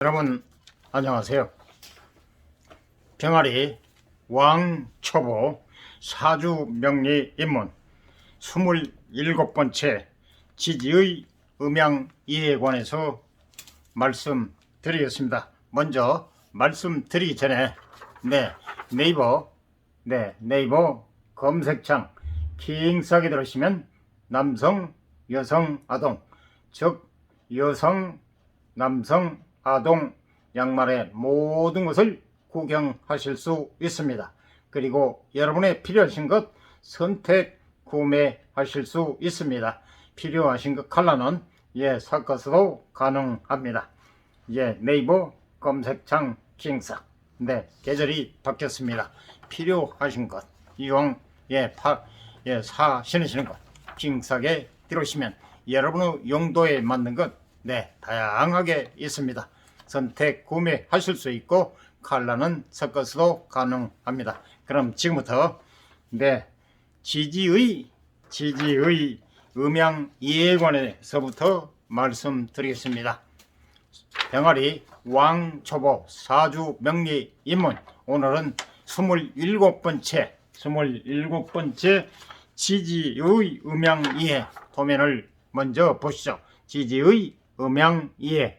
여러분 안녕하세요. 병아리 왕초보 사주 명리 입문 27번째 지지의 음양 이해에 관해서 말씀드리겠습니다. 먼저 말씀드리기 전에 네이버 검색창 킹싸게 들으시면 남성, 여성, 아동, 즉 여성, 남성, 아동 양말의 모든 것을 구경하실 수 있습니다. 그리고 여러분의 필요하신 것 선택 구매하실 수 있습니다. 필요하신 것 컬러는 섞어서도 가능합니다. 네이버 검색창 킹싸 계절이 바뀌었습니다. 필요하신 것 이용 신으시는 것 킹싸게 들어오시면 여러분의 용도에 맞는 것 다양하게 있습니다. 선택 구매하실 수 있고 컬러는 섞어서도 가능합니다. 그럼 지금부터 지지의 음양 이해에 관해서부터 말씀드리겠습니다. 병아리 왕초보 사주 명리 입문 오늘은 27번째 지지의 음양 이해 도면을 먼저 보시죠. 지지의 음양 이해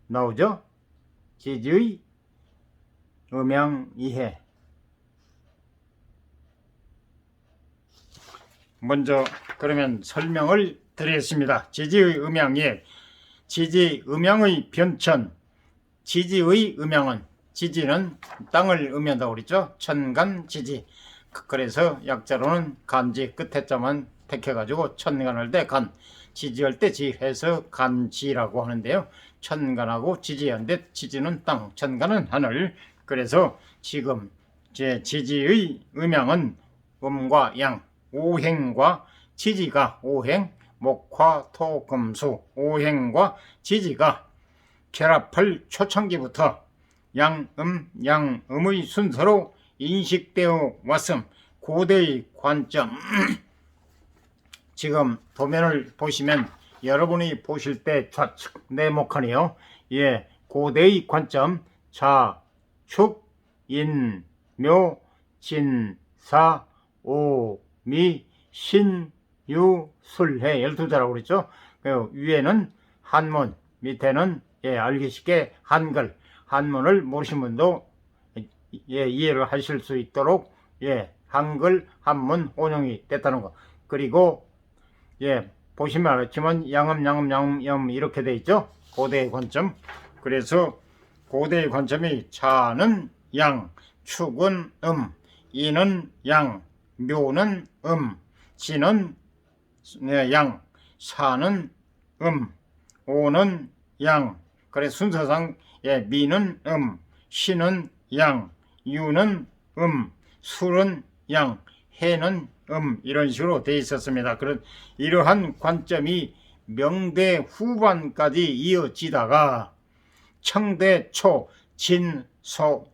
나오죠? 지지의 음양 이해 먼저 그러면 설명을 드리겠습니다. 지지의 음양 이해 지지 음양의 변천 지지의 음양은 지지는 땅을 의미한다고 그랬죠. 천간지지 그래서 약자로는 간지 끝에 자만 택해가지고 천간할 때 간 지지할 때 지해서 간지라고 하는데요. 천간하고 지지한데 지지는 땅, 천간은 하늘. 그래서 지금 지지의 음양은 음과 양, 오행과 지지가 오행, 목화, 토, 금수 오행과 지지가 결합할 초창기부터 양음의 순서로 인식되어 왔음. 고대의 관점 지금 도면을 보시면 여러분이 보실 때 좌측 네모칸이요. 고대의 관점 자, 축, 인, 묘, 진, 사, 오, 미, 신, 유, 술, 해 12자라고 그랬죠. 위에는 한문, 밑에는 알기 쉽게 한글. 한문을 모르신 분도 이해를 하실 수 있도록 한글, 한문 혼용이 됐다는 거. 그리고 보시면 알겠지만 양음 이렇게 돼 있죠. 고대의 관점. 그래서 고대의 관점이 자는 양, 축은 인은 양, 묘는 진은 양, 사는 오는 양. 그래서 순서상 미는 신은 양, 유는 술은 양, 해는 이런 식으로 되어 있었습니다. 이러한 관점이 명대 후반까지 이어지다가 청대 초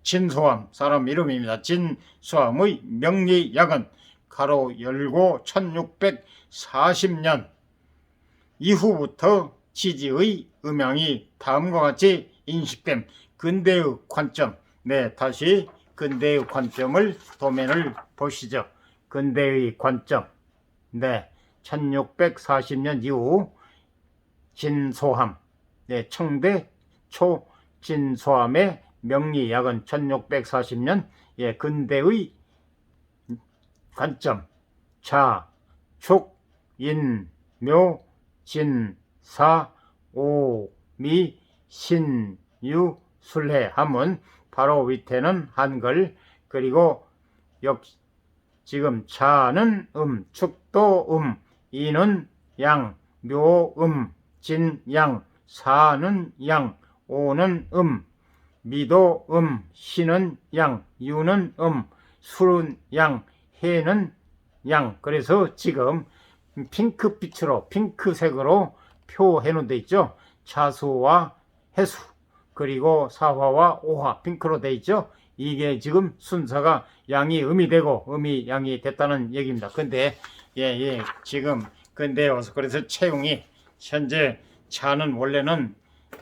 진소암 사람 이름입니다. 진소암의 명리약은 가로 열고 1640년 이후부터 지지의 음양이 다음과 같이 인식됨. 근대의 관점. 다시 근대의 관점을 도면을 보시죠. 근대의 관점. 1640년 이후 진소함. 청대 초 진소함의 명리약은 1640년 근대의 관점. 자, 축, 인, 묘, 진, 사, 오, 미, 신, 유, 술해 하면 바로 밑에는 한글. 그리고 지금 자는 축도 인은 양, 묘 진 양, 사는 양, 오는 미도 신은 양, 유는 술은 양, 해는 양. 그래서 지금 핑크빛으로 핑크색으로 표해 놓은 데 있죠. 자수와 해수 그리고 사화와 오화 핑크로 돼 있죠. 이게 지금 순서가 양이 음이 되고 음이 양이 됐다는 얘기입니다. 근데 지금 근데 와서 그래서 채용이 현재 자는 원래는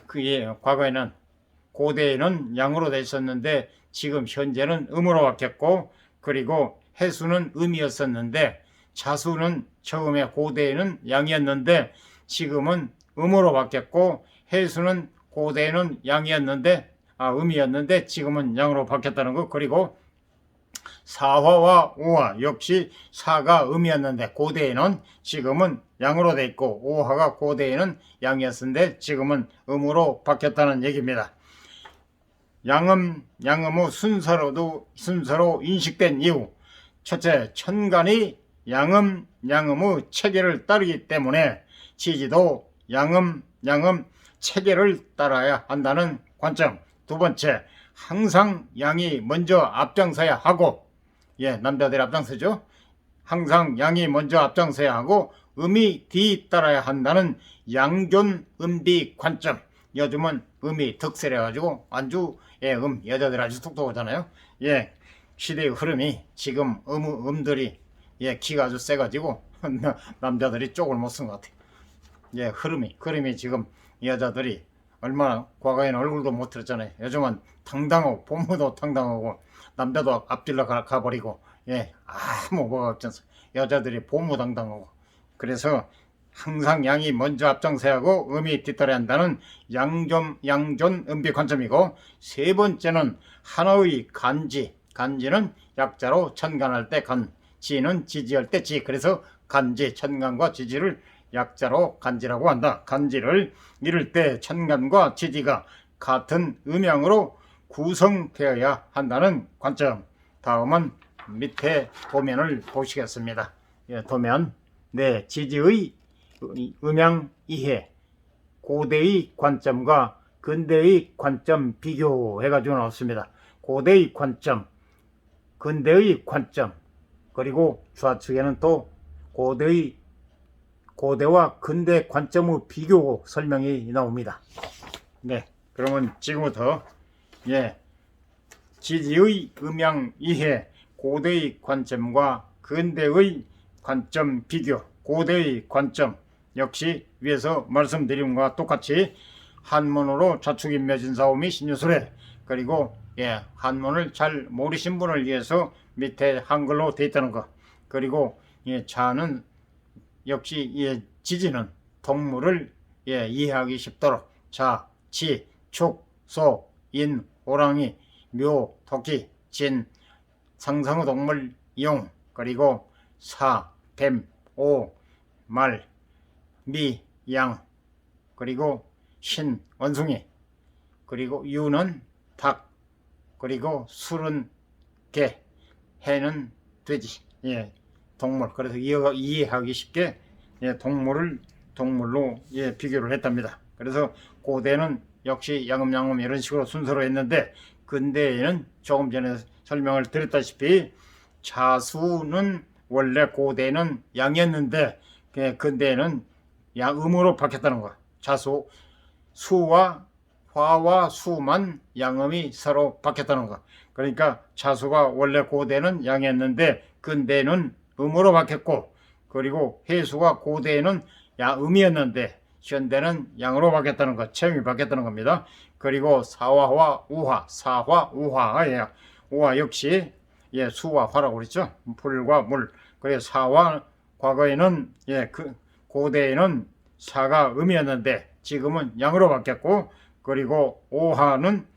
그게 과거에는 고대에는 양으로 돼 있었는데 지금 현재는 음으로 바뀌었고, 그리고 해수는 음이었었는데 자수는 처음에 고대에는 양이었는데 지금은 음으로 바뀌었고, 해수는 고대에는 양이었는데 음이었는데 지금은 양으로 바뀌었다는 거. 그리고 사화와 우화 역시 사가 음이었는데 고대에는 지금은 양으로 돼 있고, 우화가 고대에는 양이었는데 지금은 음으로 바뀌었다는 얘기입니다. 양음, 양음의 순서로 인식된 이유. 첫째, 천간이 양음, 양음의 체계를 따르기 때문에 지지도 양음, 양음 체계를 따라야 한다는 관점. 두 번째, 항상 양이 먼저 앞장서야 하고, 남자들이 앞장서죠. 항상 양이 먼저 앞장서야 하고 음이 뒤따라야 한다는 양존 음비 관점. 요즘은 음이 득세해가지고 안주의 여자들 아주 똑똑하잖아요. 시대의 흐름이 지금 음들이 기가 아주 세가지고 남자들이 쪽을 못 쓴 것 같아요. 흐름이 지금 여자들이 얼마나, 과거에는 얼굴도 못 들었잖아요. 요즘은 당당하고 보무도 당당하고 남자도 앞질러 가버리고 아무 뭐가 없지 않습니까? 여자들이 보무당당하고. 그래서 항상 양이 먼저 앞장서야 하고 음이 뒤따라야 한다는 양존 음비 관점이고, 세 번째는 하나의 간지는 약자로 천간할 때 간, 지는 지지할 때 지. 그래서 간지, 천간과 지지를 약자로 간지라고 한다. 간지를 이룰 때 천간과 지지가 같은 음양으로 구성되어야 한다는 관점. 다음은 밑에 도면을 보시겠습니다. 도면. 지지의 음양 이해, 고대의 관점과 근대의 관점 비교해가지고 나왔습니다. 고대의 관점, 근대의 관점, 그리고 좌측에는 또 고대와 근대 관점의 비교 설명이 나옵니다. 그러면 지금부터 지지의 음양 이해, 고대의 관점과 근대의 관점 비교. 고대의 관점 역시 위에서 말씀드린 것과 똑같이 한문으로 좌측인 매진사오미 신유술에, 그리고 한문을 잘 모르신 분을 위해서 밑에 한글로 되어 있다는 것. 그리고 자는 역시 지지는 동물을 이해하기 쉽도록 자, 지, 축, 소, 인, 호랑이, 묘, 토끼, 진, 상상의 동물 용, 그리고 사, 뱀, 오, 말, 미, 양, 그리고 신, 원숭이, 그리고 유는 닭, 그리고 술은 개, 해는 돼지. 동물. 그래서 이해하기 쉽게 동물로 비교를 했답니다. 그래서 고대는 역시 양음 이런 식으로 순서로 했는데, 근대에는 조금 전에 설명을 드렸다시피 자수는 원래 고대는 양이었는데 근대에는 양음으로 바뀌었다는 거. 자수, 수와 화와 수만 양음이 서로 바뀌었다는 거. 그러니까 자수가 원래 고대는 양이었는데 근대는 음으로 바뀌었고, 그리고 해수가 고대에는 음이었는데 현대는 양으로 바뀌었다는 것, 체형이 바뀌었다는 겁니다. 그리고 사화와 우화, 우화 역시 수와 화라고 그랬죠. 불과 물. 그래서 사화, 과거에는 고대에는 사가 음이었는데 지금은 양으로 바뀌었고, 그리고 우화는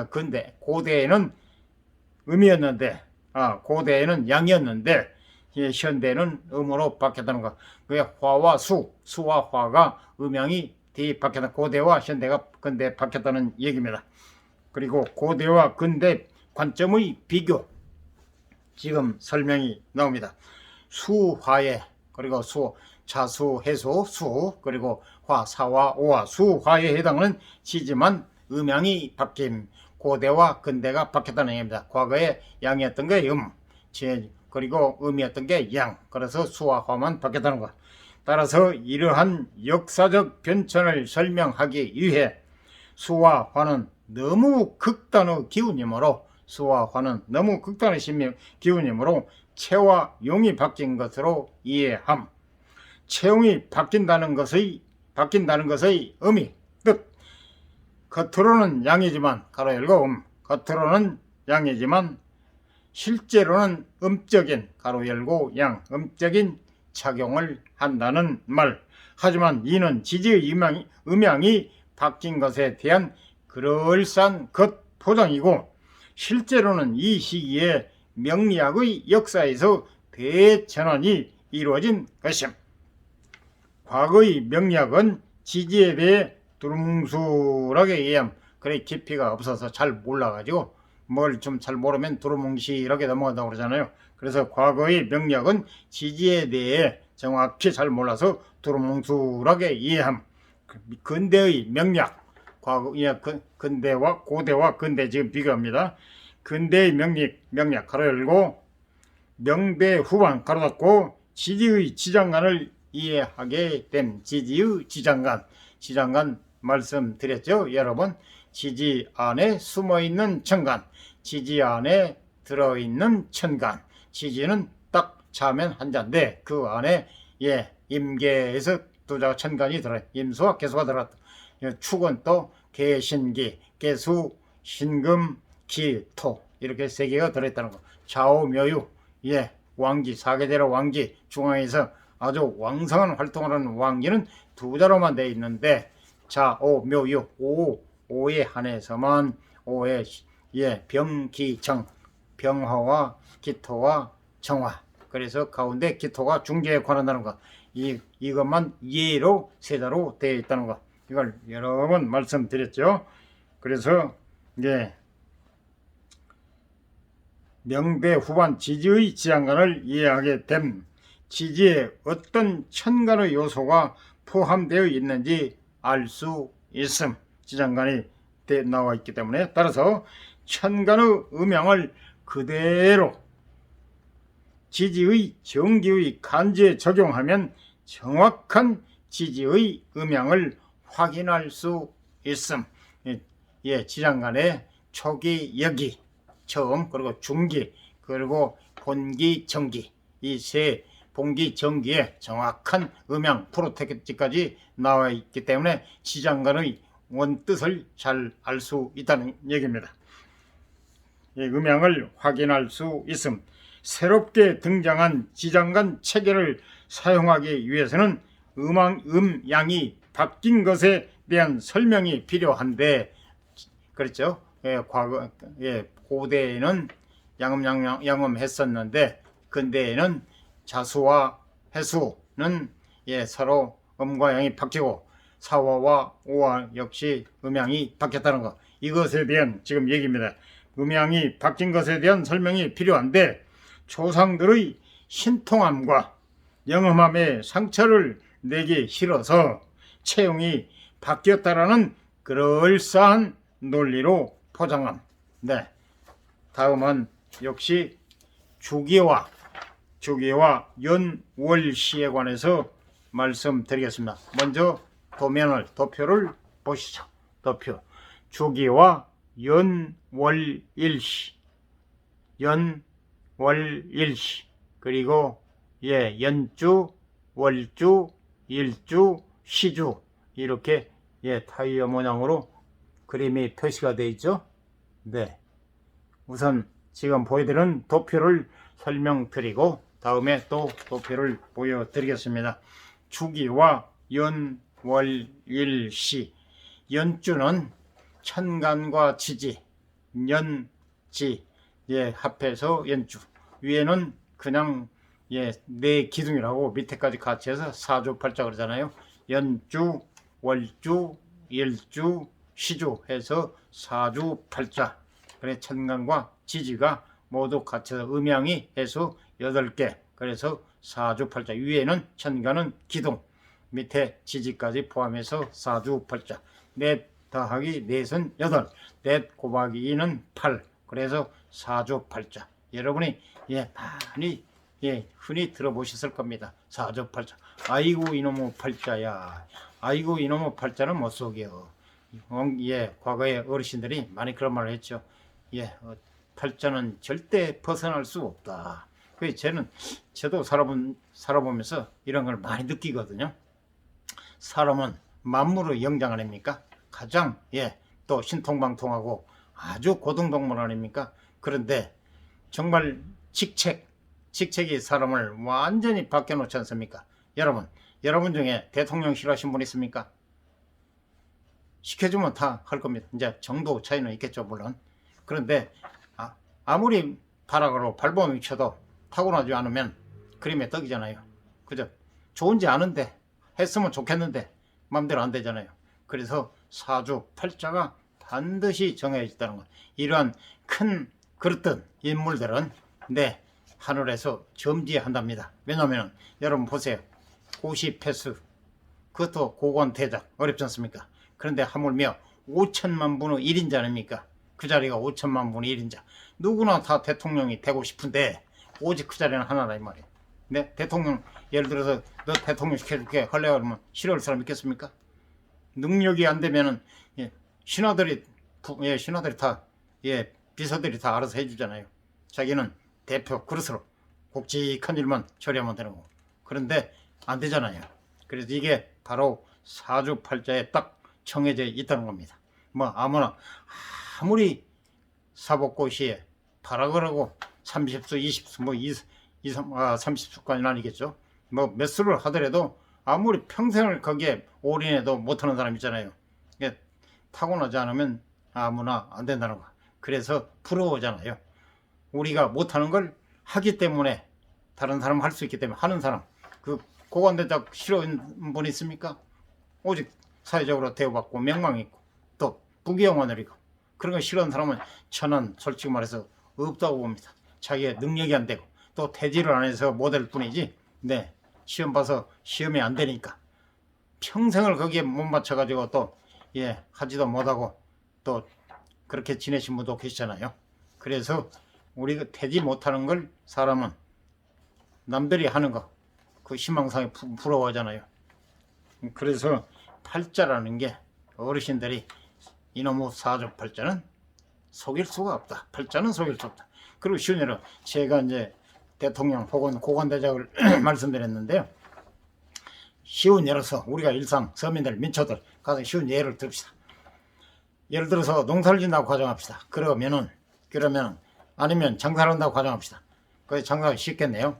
근대, 고대에는 음이었는데 고대에는 양이었는데 현대는 음으로 바뀌었다는 것. 그게 화와 수와 화가 음양이 바뀌었다. 고대와 현대가 근대 바뀌었다는 얘기입니다. 그리고 고대와 근대 관점의 비교, 지금 설명이 나옵니다. 수화에, 그리고 자수, 해수, 그리고 화, 사화, 오화, 수화에 해당하는 지지만 음양이 바뀜. 고대와 근대가 바뀌었다는 얘기입니다. 과거에 양이었던 게 그리고 음이었던 게 양. 그래서 수와 화만 바뀌었다는 것. 따라서 이러한 역사적 변천을 설명하기 위해 수와 화는 너무 극단의 기운이므로 체와 용이 바뀐 것으로 이해함. 체용이 바뀐다는 것의 의미, 뜻, 겉으로는 양이지만 가로 열고 겉으로는 양이지만 실제로는 음적인 가로 열고 양 음적인 작용을 한다는 말. 하지만 이는 지지의 음양이 바뀐 것에 대한 그럴싸한 겉포장이고 실제로는 이 시기에 명리학의 역사에서 대전환이 이루어진 것임. 과거의 명리학은 지지에 대해 두루뭉술하게 이해함. 그래 깊이가 없어서 잘 몰라가지고 뭘 좀 잘 모르면 두루뭉실하게 넘어간다고 그러잖아요. 그래서 과거의 명리학은 지지에 대해 정확히 잘 몰라서 두루뭉술하게 이해함. 근대의 명리학, 과거 근대와 고대와 근대 지금 비교합니다. 근대의 명리학 가로 열고 명대 후반 가로 닫고 지지의 지장간을 이해하게 됨. 지지의 지장간 말씀드렸죠. 여러분 지지 안에 숨어있는 천간, 지지 안에 들어있는 천간. 지지는 딱 차면 한자인데 그 안에 임계에서 두자가 천간이 들어요. 임수와 개수가 들어갔다. 축은 또 개신기, 개수, 신금, 기, 토 이렇게 세 개가 들어있다는 거. 좌우묘유, 왕지, 사계대로 왕지 중앙에서 아주 왕성한 활동을 하는 왕지는 두 자로만 되어 있는데 좌우묘유 오에 한해서만 오에 병기정, 병화와 기토와 정화. 그래서 가운데 기토가 중재에 관한다는 것. 이것만 예로 세자로 되어 있다는 것. 이걸 여러 번 말씀드렸죠. 그래서 명대 후반 지지의 지장간을 이해하게 됨. 지지에 어떤 천간의 요소가 포함되어 있는지 알 수 있음. 지장간이 나와 있기 때문에 따라서 천간의 음양을 그대로 지지의 정기의 간지에 적용하면 정확한 지지의 음양을 확인할 수 있음. 지장간의 초기, 여기, 처음, 그리고 중기, 그리고 본기, 정기 이 세 본기, 정기에 정확한 음양 프로텍트까지 나와 있기 때문에 지장간의 원뜻을 잘 알 수 있다는 얘기입니다. 음양을 확인할 수 있음. 새롭게 등장한 지장간 체계를 사용하기 위해서는 음양이 바뀐 것에 대한 설명이 필요한데 그렇죠. 과거 고대에는 양음했었는데 근대에는 자수와 해수는 서로 음과 양이 바뀌고 사화와 오화 역시 음양이 바뀌었다는 것. 이것에 대한 지금 얘기입니다. 음양이 바뀐 것에 대한 설명이 필요한데 조상들의 신통함과 영험함에 상처를 내기 싫어서 체형이 바뀌었다라는 그럴싸한 논리로 포장함. 다음은 역시 주기와 연월시에 관해서 말씀드리겠습니다. 먼저 도표를 보시죠. 도표. 주기와 연월일시, 그리고 연주, 월주, 일주, 시주 이렇게 타이어 모양으로 그림이 표시가 되어 있죠. 우선 지금 보여드리는 도표를 설명드리고 다음에 또 도표를 보여드리겠습니다. 주기와 연월일시. 연주는 천간과 지지, 연지 합해서 연주. 위에는 그냥 네 기둥이라고 밑에까지 같이 해서 사주팔자 그러잖아요. 연주, 월주, 일주, 시주 해서 사주팔자. 그래 천간과 지지가 모두 같이서 음양이 해서 8개. 그래서 사주팔자. 위에는 천간은 기둥, 밑에 지지까지 포함해서 사주팔자. 넷 더하기 넷은 8, 넷 곱하기 2는 8. 그래서 사주팔자. 여러분이 많이 흔히 들어보셨을 겁니다. 사주팔자. 아이고 이놈의 팔자야. 아이고 이놈의 팔자는 못 속여. 과거에 어르신들이 많이 그런 말을 했죠. 팔자는 절대 벗어날 수 없다. 그래서 저도 살아보면서 이런 걸 많이 느끼거든요. 사람은 만물의 영장 아닙니까? 가장 또 신통방통하고 아주 고등동물 아닙니까? 그런데 정말 직책이 사람을 완전히 바뀌어놓지 않습니까? 여러분 중에 대통령 싫어하시는 분 있습니까? 시켜주면 다 할 겁니다. 이제 정도 차이는 있겠죠, 물론. 그런데 아무리 타락으로 발버둥 쳐도 타고나지 않으면 그림의 떡이잖아요. 그죠? 좋은지 아는데 했으면 좋겠는데 마음대로 안 되잖아요. 그래서 사주팔자가 반드시 정해져 있다는 것. 이러한 큰 그릇된 인물들은 하늘에서 점지한답니다. 왜냐하면 여러분 보세요. 고시패수 그것도 고관대작 어렵지 않습니까? 그런데 하물며 5천만 분의 1인자 아닙니까? 그 자리가 5천만 분의 1인자. 누구나 다 대통령이 되고 싶은데 오직 그 자리는 하나라 이 말이에요. 네? 대통령 예를 들어서 너 대통령 시켜줄게 하려고 하면 싫어할 사람 있겠습니까? 능력이 안 되면은 신하들이 다 비서들이 다 알아서 해주잖아요. 자기는 대표 그릇으로 굵직한 일만 처리하면 되는 거고. 그런데 안 되잖아요. 그래서 이게 바로 사주팔자에 딱 정해져 있다는 겁니다. 뭐 아무리 사법고시에 발악을 하고 30수 20수 뭐 30수까지는 아니겠죠. 뭐 몇 수를 하더라도 아무리 평생을 거기에 올인해도 못하는 사람 있잖아요. 타고나지 않으면 아무나 안 된다는 거. 그래서 부러워하잖아요. 우리가 못하는 걸 하기 때문에 다른 사람 할 수 있기 때문에 하는 사람. 그 고관대작 싫어하는 분 있습니까? 오직 사회적으로 대우받고 명망 있고 또 부귀영화를 이고 그런 거 싫어하는 사람은 저는 솔직히 말해서 없다고 봅니다. 자기의 능력이 안 되고 또 대지를 안 해서 못할 뿐이지 시험 봐서 시험이 안 되니까 평생을 거기에 못 맞춰가지고 또 하지도 못하고 또 그렇게 지내신 분도 계시잖아요. 그래서 우리가 되지 못하는 걸 사람은 남들이 하는 거 그 희망사에 부러워하잖아요. 그래서 팔자라는 게 어르신들이 이놈의 사주팔자는 속일 수가 없다. 팔자는 속일 수 없다. 그리고 쉬운 예로 제가 이제 대통령 혹은 고관대작을 말씀드렸는데요. 쉬운 예로서 우리가 일상 서민들 민초들 가서 쉬운 예를 듭시다. 예를 들어서 농사를 짓는다고 가정합시다. 그러면 아니면 장사를 한다고 가정합시다. 그게 장사가 쉽겠네요.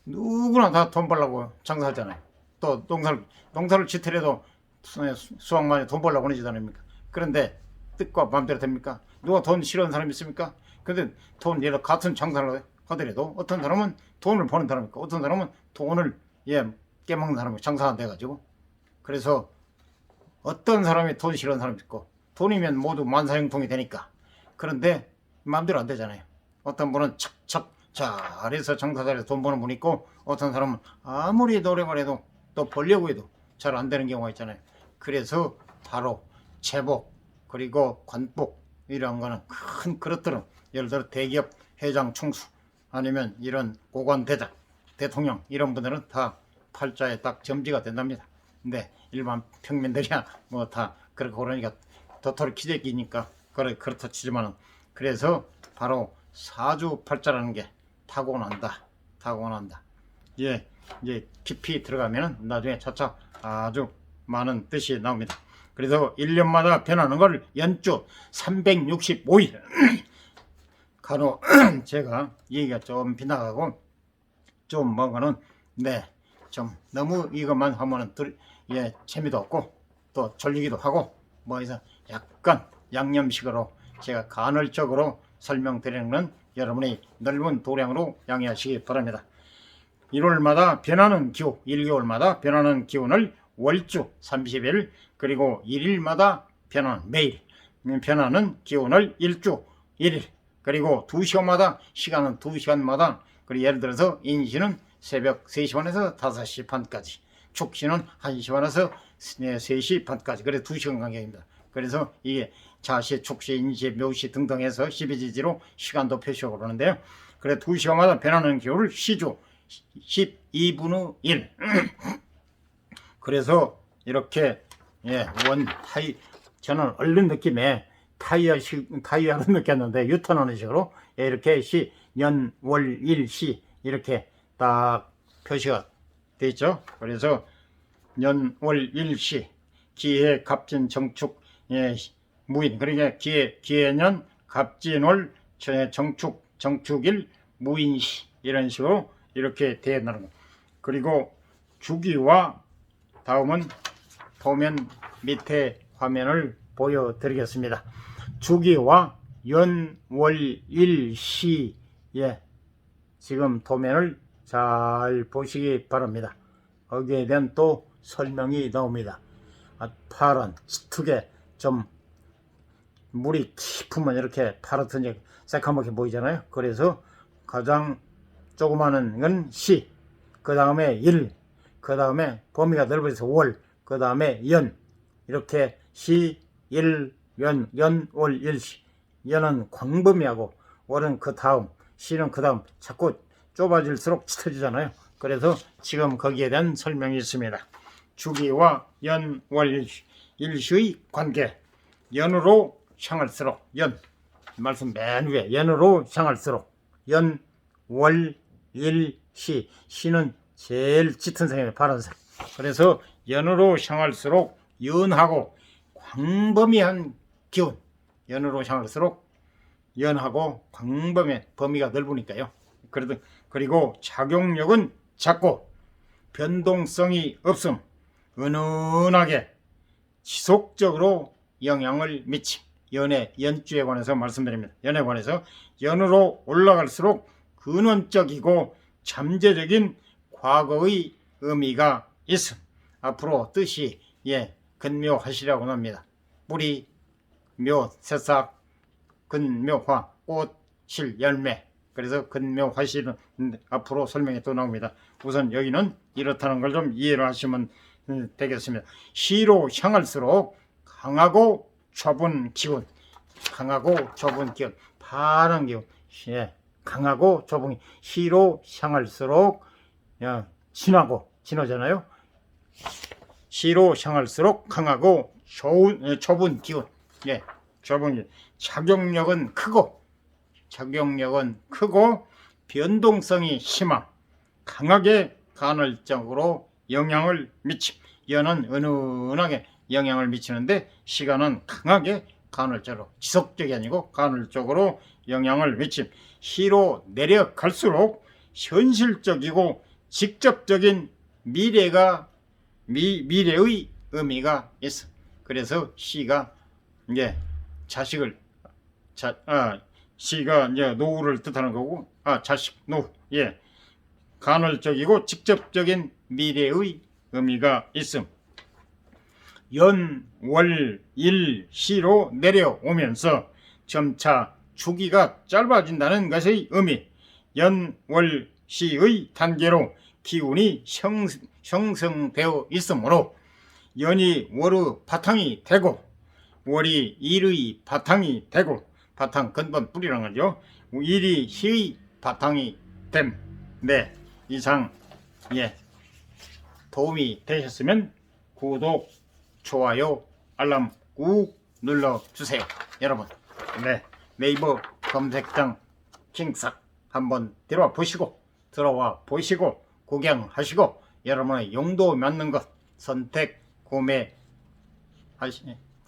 누구나 다 돈 벌려고 장사하잖아요. 또 농사를 짓더라도 수확 많이 돈 벌려고 하지 않습니까? 그런데 뜻과 마음대로 됩니까? 누가 돈 싫어하는 사람이 있습니까? 근데 예를 같은 장사를 하더라도 어떤 사람은 돈을 버는 사람이 있고 어떤 사람은 돈을 깨먹는 사람이 장사 안 돼가지고. 그래서 어떤 사람이 돈 싫어하는 사람이 있고 돈이면 모두 만사형통이 되니까. 그런데 마음대로 안 되잖아요. 어떤 분은 척척 잘해서 장사 잘해서 돈 버는 분이 있고 어떤 사람은 아무리 노력을 해도 또 벌려고 해도 잘 안 되는 경우가 있잖아요. 그래서 바로 제복 그리고 관복 이런 거는 큰 그릇들은 예를 들어 대기업 회장 총수 아니면 이런 고관대작 대통령 이런 분들은 다 팔자에 딱 점지가 된답니다. 근데 일반 평민들이야 뭐 다 그러니까 도토리 키재기니까 그렇다 치지만은 그래서 바로 사주팔자라는 게 타고난다. 이제 깊이 들어가면은 나중에 차차 아주 많은 뜻이 나옵니다. 그래서 1년마다 변하는 걸 연주 365일 간혹 제가 얘기가 좀 빗나가고 좀 뭔가는 좀 너무 이것만 하면은 재미도 없고 또 졸리기도 하고 뭐 해서 약간 양념식으로 제가 간헐적으로 설명드리는 건 여러분이 넓은 도량으로 양해하시기 바랍니다. 1월마다 변하는 기후 1개월마다 변하는 기운을 월주 30일 그리고 1일마다 매일 변하는 기운을 일주 1일 그리고 2시간마다 시간은 2시간마다 그리고 예를 들어서 인시는 새벽 3시 반에서 5시 반까지 축시는 1시 반에서 3시 반까지 그래서 2시간 간격입니다. 그래서 이게 자시, 축시, 인시, 묘시 등등 해서 12지지로 시간도 표시하고 그러는데요. 그래 2시간마다 변하는 기호를 시주 12분의 1 그래서 이렇게 저는 얼른 느낌에 타이어를 느꼈는데 유턴하는 식으로 이렇게 년, 월, 일, 시 이렇게 딱 표시가 되어 있죠. 그래서 년, 월, 일, 시 기해, 갑진, 정축 무인, 그러니까 기해년, 갑진월, 정축일, 무인시, 이런 식으로 이렇게 되어나는 거. 그리고 주기와, 다음은 도면 밑에 화면을 보여드리겠습니다. 주기와 연, 월, 일, 시, 지금 도면을 잘 보시기 바랍니다. 거기에 대한 또 설명이 나옵니다. 파란 짙게 좀 물이 깊으면 이렇게 파랗더니 새카맣게 보이잖아요. 그래서 가장 조그마한 건 시, 그 다음에 일, 그 다음에 범위가 넓어져서 월, 그 다음에 연, 이렇게 시, 일, 연, 월, 일, 시. 연은 광범위하고 월은 그 다음, 시는 그 다음, 자꾸 좁아질수록 짙어지잖아요. 그래서 지금 거기에 대한 설명이 있습니다. 주기와 연, 월, 일시의 관계. 연으로 향할수록, 말씀 맨 위에 연으로 향할수록 연, 월, 일, 시. 시는 제일 짙은 색이에요. 파란색. 그래서 연으로 향할수록 연하고 광범위한 기운. 연으로 향할수록 연하고 광범위한 범위가 넓으니까요. 그리고 작용력은 작고 변동성이 없음. 은은하게 지속적으로 영향을 미침. 연주에 관해서 말씀드립니다. 연에 관해서 연으로 올라갈수록 근원적이고 잠재적인 과거의 의미가 있음. 앞으로 뜻이 근묘하시라고 합니다. 뿌리, 묘, 새싹, 근묘화, 꽃, 실, 열매. 그래서 근묘화시는 앞으로 설명이 또 나옵니다. 우선 여기는 이렇다는 걸 좀 이해를 하시면 되겠습니다. 시로 향할수록 강하고 좁은 기운, 파란 기운, 강하고 좁은 시로 향할수록 진하잖아요. 시로 향할수록 강하고 좁은 기운, 좁은 기운. 작용력은 크고 변동성이 심함. 강하게 간헐적으로 영향을 미침. 연은 은은하게 영향을 미치는데 시간은 강하게 간헐적으로, 지속적이 아니고 간헐적으로 영향을 미침. 시로 내려갈수록 현실적이고 직접적인 미래의 의미가 있어. 그래서 시가 시가 노후를 뜻하는 거고, 자식, 노후, 간헐적이고 직접적인 미래의 의미가 있음. 연, 월, 일, 시로 내려오면서 점차 주기가 짧아진다는 것의 의미. 연, 월, 시의 단계로 기운이 형성되어 있으므로 연이 월의 바탕이 되고 월이 일의 바탕이 되고, 바탕 근본 뿌리라는 거죠. 일이 시의 바탕이 됨. 이상 도움이 되셨으면 구독, 좋아요, 알람 꾹 눌러주세요. 여러분, 네이버 검색창 킹삭 한번 들어와 보시고 구경하시고 여러분의 용도에 맞는 것 선택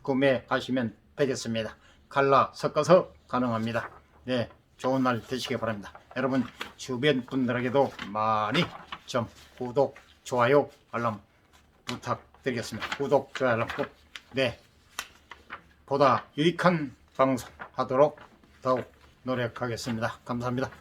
구매하시면 되겠습니다. 갈라 섞어서 가능합니다. 좋은 날 되시기 바랍니다. 여러분 주변 분들에게도 많이 좀 구독, 좋아요, 알람 부탁드리겠습니다. 구독, 좋아요, 알람 꼭. 보다 유익한 방송 하도록 더욱 노력하겠습니다. 감사합니다.